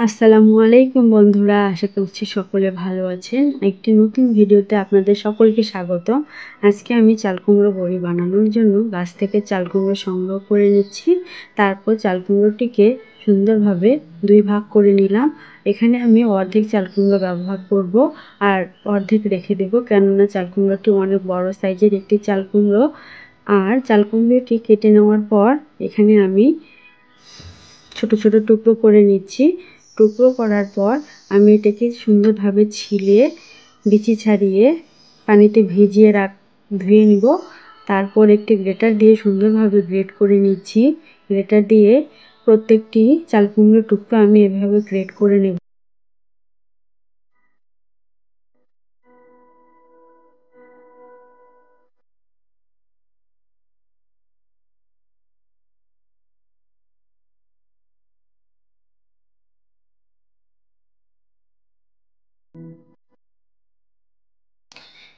আসসালামু আলাইকুম বন্ধুরা, আশা করছি সকলে ভালো আছেন। একটি নতুন ভিডিওতে আপনাদের সকলকে স্বাগত। আজকে আমি চাল কুমড়ো বড়ি বানানোর জন্য গাছ থেকে চাল কুমড়ো সংগ্রহ করে নিচ্ছি। তারপর চাল কুমড়োটিকে সুন্দরভাবে দুই ভাগ করে নিলাম। এখানে আমি অর্ধেক চাল কুমড়ো ব্যবহার করব আর অর্ধেক রেখে দেব, কেননা চাল কুমড়োটি অনেক বড় সাইজের একটি চাল কুমড়ো। আর চাল কুমড়োটি কেটে নেওয়ার পর এখানে আমি ছোট ছোট টুকরো করে নিচ্ছি। টুকরো করার পর আমি এটাকে সুন্দরভাবে ছিলে বিচি ছাড়িয়ে পানিতে ভিজিয়ে ধুয়ে নিব। তারপর একটি গ্রেটার দিয়ে সুন্দরভাবে গ্রেট করে নিচ্ছি। গ্রেটার দিয়ে প্রত্যেকটি চাল কুমড়োর টুকরো আমি এভাবে গ্রেট করে নেব।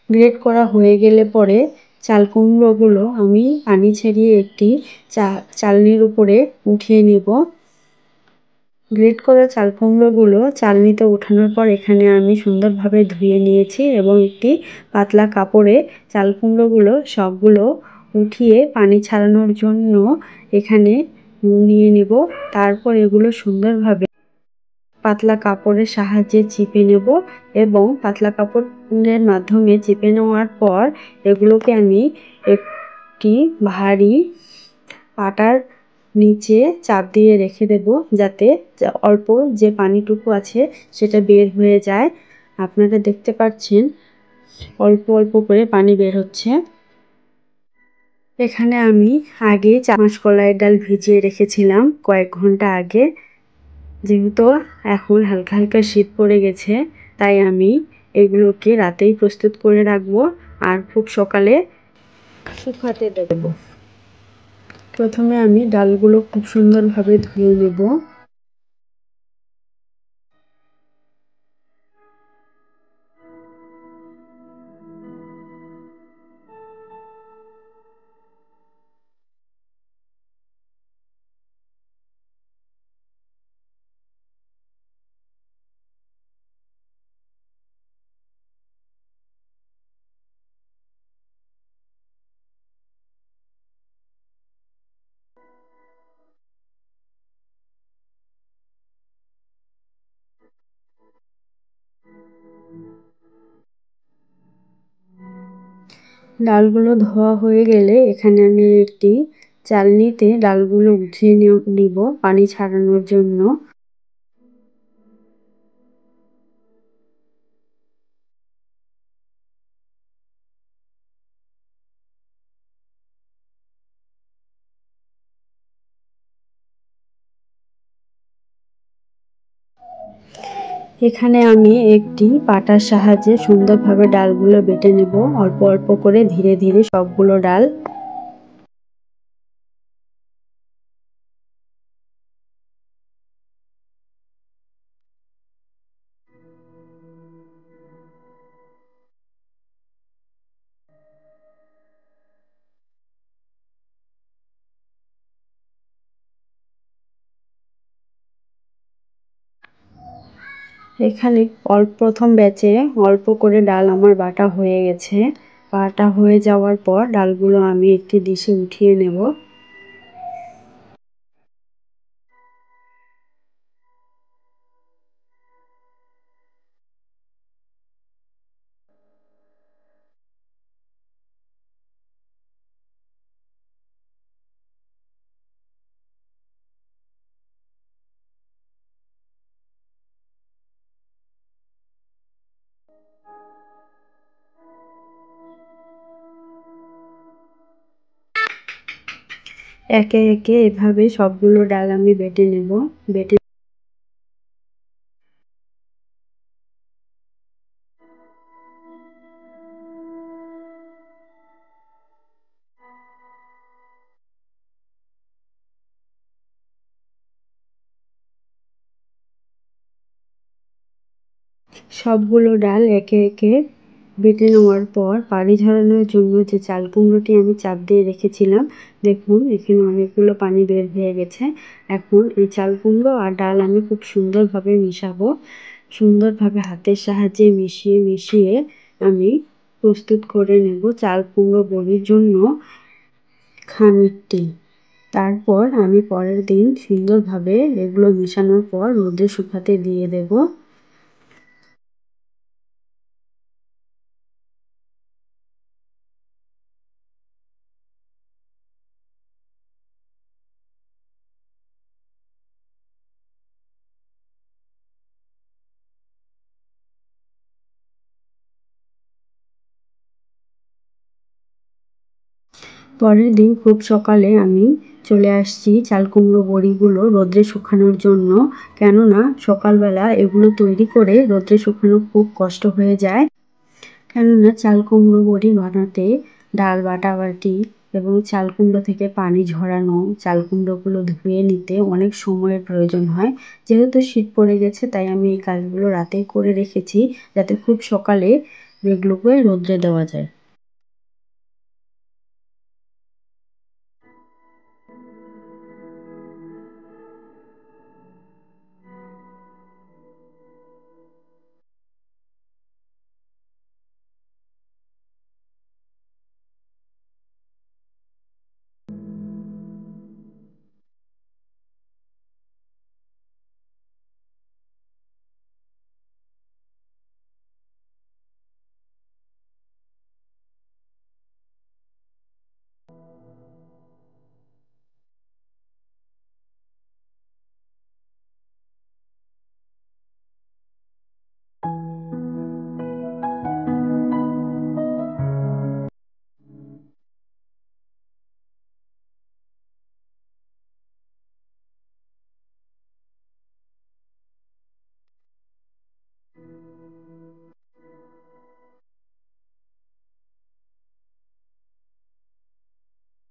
গ্রেট করা হয়ে গেলে পরে চাল কুমড়োগুলো আমি পানি ছেড়িয়ে একটি চালনির উপরে উঠিয়ে নেব। গ্রেট করা চাল কুমড়োগুলো চালনিতে ওঠানোর পর এখানে আমি সুন্দরভাবে ধুয়ে নিয়েছি এবং একটি পাতলা কাপড়ে চাল কুমড়োগুলো সবগুলো উঠিয়ে পানি ছাড়ানোর জন্য এখানে নিয়ে নেব। তারপর এগুলো সুন্দরভাবে পাতলা কাপড়ের সাহায্যে চিপে নেব এবং পাতলা কাপড়ের মাধ্যমে চিপে নেওয়ার পর এগুলোকে আমি একটি ভারী পাটার নিচে চাপ দিয়ে রেখে দেব, যাতে অল্প যে পানিটুকু আছে সেটা বের হয়ে যায়। আপনারা দেখতে পাচ্ছেন অল্প অল্প করে পানি বের হচ্ছে। এখানে আমি আগে মাসকলাইয়ের ডাল ভিজিয়ে রেখেছিলাম কয়েক ঘন্টা আগে। যেহেতু এখন হালকা হালকা শীত পড়ে গেছে, তাই আমি এগুলোকে রাতেই প্রস্তুত করে রাখবো আর খুব সকালে শুকাতে দেব। প্রথমে আমি ডালগুলো খুব সুন্দরভাবে ধুয়ে নেব। ডালগুলো ধোয়া হয়ে গেলে এখানে আমি একটি চালনিতে ডালগুলো উঠিয়ে নিব পানি ছাড়ানোর জন্য। এখানে আমি একটি পাটার সাহায্যে সুন্দরভাবে ডালগুলো বেটে নেব, অল্প অল্প করে ধীরে ধীরে সবগুলো ডাল। এখানে প্রথম ব্যাচে অল্প করে ডাল আমার বাটা হয়ে গেছে। বাটা হয়ে যাওয়ার পর ডালগুলো আমি একটি ডিশে উঠিয়ে নেব। একে একে এভাবে সবগুলো ডাল আমি বেটে নেব। বেটে সবগুলো ডাল একে একে বেটে নেওয়ার পর পানি ঝরানোর জন্য যে চাল কুমড়োটি আমি চাপ দিয়ে রেখেছিলাম, দেখুন এখানে অনেকগুলো পানি বের হয়ে গেছে। এখন এই চাল কুমড়ো আর ডাল আমি খুব সুন্দরভাবে মিশাবো। সুন্দরভাবে হাতের সাহায্যে মিশিয়ে মিশিয়ে আমি প্রস্তুত করে নেব চাল কুমড়ো বড়ির জন্য খানিকটি। তারপর আমি পরের দিন সুন্দরভাবে এগুলো মেশানোর পর রোদে শুকাতে দিয়ে দেব। পরের দিন খুব সকালে আমি চলে আসছি চাল কুমড়ো বড়িগুলো রোদ্রে শুকানোর জন্য। কেননা সকালবেলা এগুলো তৈরি করে রোদ্রে শুকানো খুব কষ্ট হয়ে যায়। কেননা চাল কুমড়ো বড়ি বানাতে ডাল বাটাবাটি এবং চাল কুমড়ো থেকে পানি ঝরানো, চাল কুমড়োগুলো ধুয়ে নিতে অনেক সময়ের প্রয়োজন হয়। যেহেতু শীত পড়ে গেছে তাই আমি এই কাজগুলো রাতেই করে রেখেছি, যাতে খুব সকালে এগুলোকে রোদ্রে দেওয়া যায়।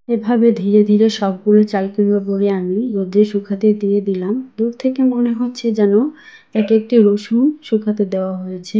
এভাবে ধীরে ধীরে সবগুলো চাল কুমড়ো বড়ি আমি রোদ্রে শুকাতে দিয়ে দিলাম। দূর থেকে মনে হচ্ছে যেন এক একটি রসুন শুকাতে দেওয়া হয়েছে।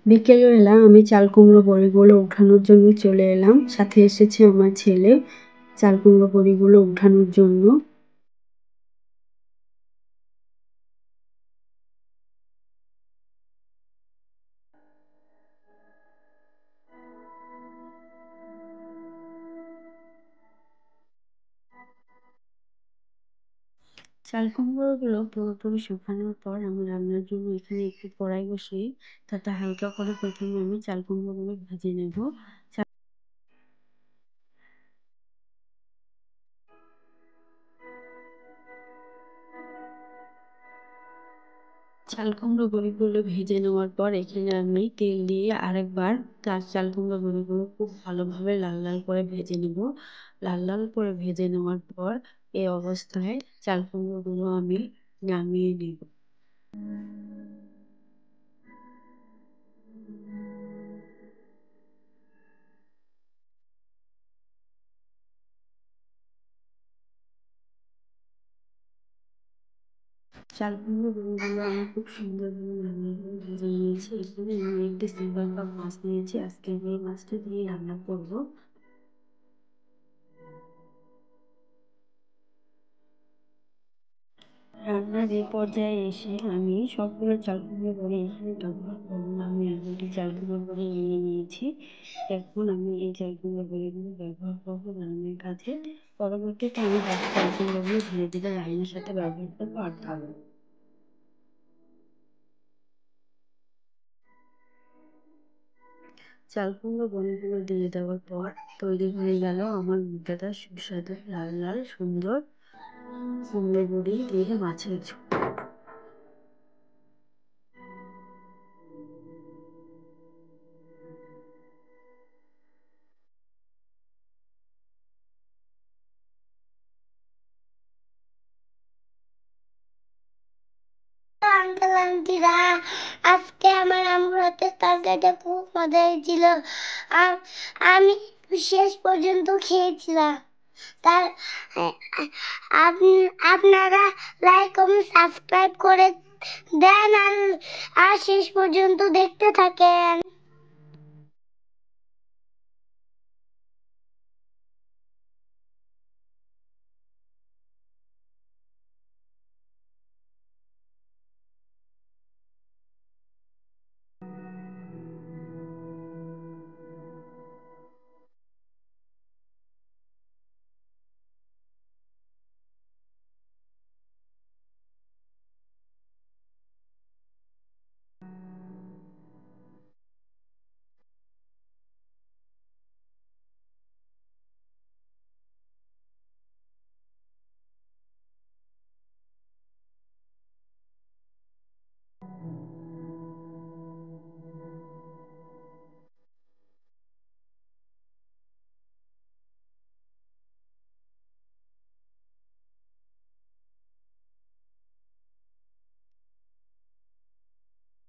বিকেলবেলা আমি চাল কুমড়ো বড়িগুলো উঠানোর জন্য চলে এলাম, সাথে এসেছে আমার ছেলে চাল কুমড়ো বড়িগুলো উঠানোর জন্য। চাল কুমড়োগুলো পুরোপুরি শুকানোর পর আমি রান্নার জন্য এখানে একটি কড়াই বসিয়ে তাতে হালকা করে প্রথমে আমি চাল কুমড়োগুলো ভেজে নেব। চাল কুমড়ো বড়িগুলো ভেজে নেওয়ার পর এখানে আমি তেল দিয়ে আরেকবার তার চাল কুমড়ো বড়িগুলো খুব ভালোভাবে লাল লাল করে ভেজে নেব। লাল লাল করে ভেজে নেওয়ার পর এই অবস্থায় চাল কুমড়োগুলো আমি নামিয়ে নেব। চাল কুমড়ো বড়িগুলো আমি খুব সুন্দরভাবে রান্না করে ভেজে নিয়েছি। এখানে আমি একটি সিলভার কাপ মাছ নিয়েছি, আজকে আমি এই মাছটা দিয়ে রান্না করব। রান্নার এই পর্যায়ে এসে আমি সবগুলো চাল কুমড়ো বড়ি এখানে ব্যবহার করবো না। আমি অলরেডি চাল কুমড়ো বড়ি নিয়ে নিয়েছি। এখন আমি এই চাল কুমড়ো বড়িগুলো ব্যবহার করবো রান্নার কাজে। পরবর্তীতে আমি বাকি চাল কুমড়োগুলো ধীরে ধীরে রান্নার সাথে ব্যবহার করবো আর খাবো। চাল কুমড়ো বড়িগুলো দিয়ে দেওয়ার পর তৈরি হয়ে গেল আমার মুখটা সুস্বাদু লাল লাল সুন্দর কুমড়ো বড়ি দিয়ে মাছের ঝোল। আন্টিরা, আজকে আমার আম্মুর হাতের তরকারিটা খুব মজা হয়েছিল। আমি শেষ পর্যন্ত খেয়েছিলাম। তার আপনারা লাইক কমেন্ট সাবস্ক্রাইব করে দেন আর শেষ পর্যন্ত দেখতে থাকেন।